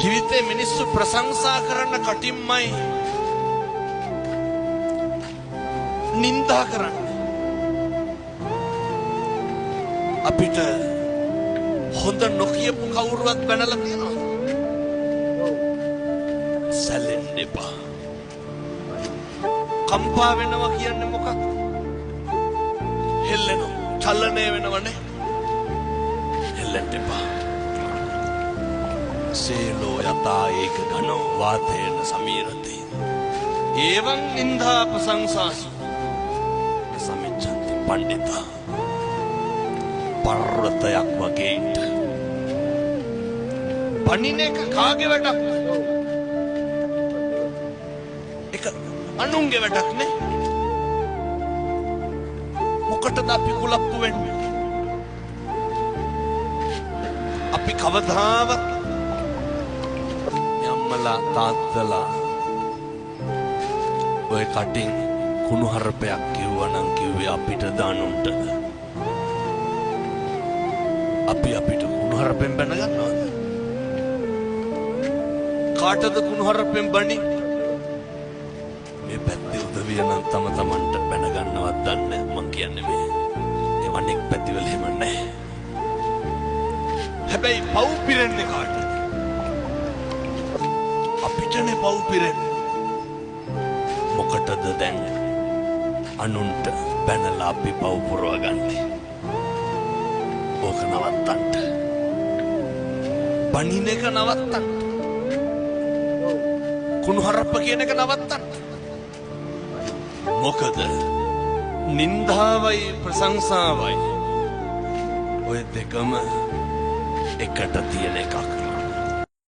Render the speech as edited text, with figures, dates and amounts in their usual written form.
ජීවිතේ මිනිස්සු ප්‍රශංසා කරන්න කටින්මයි නින්දා කරන්නේ. අපිට හොඳ නොකියපු කවුරුවත් බැනලා තියෙනවා. සැලෙන්න එපා. කම්පා වෙනවා කියන්නේ මොකක්ද? හෙල්ලෙනවා. චලනය වෙනවනේ. හෙල්ලෙන්න එපා. සේලෝ යතා ඒක ඝනෝ වාතේන සමීරති. එවං නින්දා ප්‍රශංසාසු සමිච්ඡන්ති පණ්ඩිතා. පර්වතයක් වගේ පණින එක කාගේ වැඩක්? එක අනුන්ගේ වැඩක් නේ. මොකටද අපි කුලප්පු වෙන්නේ? අපි කවදාවත් යම්මලා තාත්තලා ඔය කටින් කුණු හරපයක් කිව්වනම් කිව්වේ අපිට දානුන්ටද? අපි අපිට කුණු හරපෙන් බැන ගන්නවද? කාටද කුණු හරපෙන් බණි? මේ පැත්තේ උදවිය නම් තම තමන්ට බැන ගන්නවත් දන්නේ මං කියන්නේ මේ. ඒ වණෙක් පැතිවල එහෙම නැහැ. හැබැයි පව් පිරෙන්නේ කාටද? අපිටනේ පව් පිරෙන්නේ. මොකටද දැන් අනුන්ට බැනලා අපි පව් පුරවගන්නේ? ඕක නවත්තන්න. බණින එක නවත්තන්න. කුණු හරප්ප කියන එක නවත්තන්න. මොකද නින්දාවයි ප්‍රශංසාවයි ඔය දෙකම එකට තියෙන එකක්.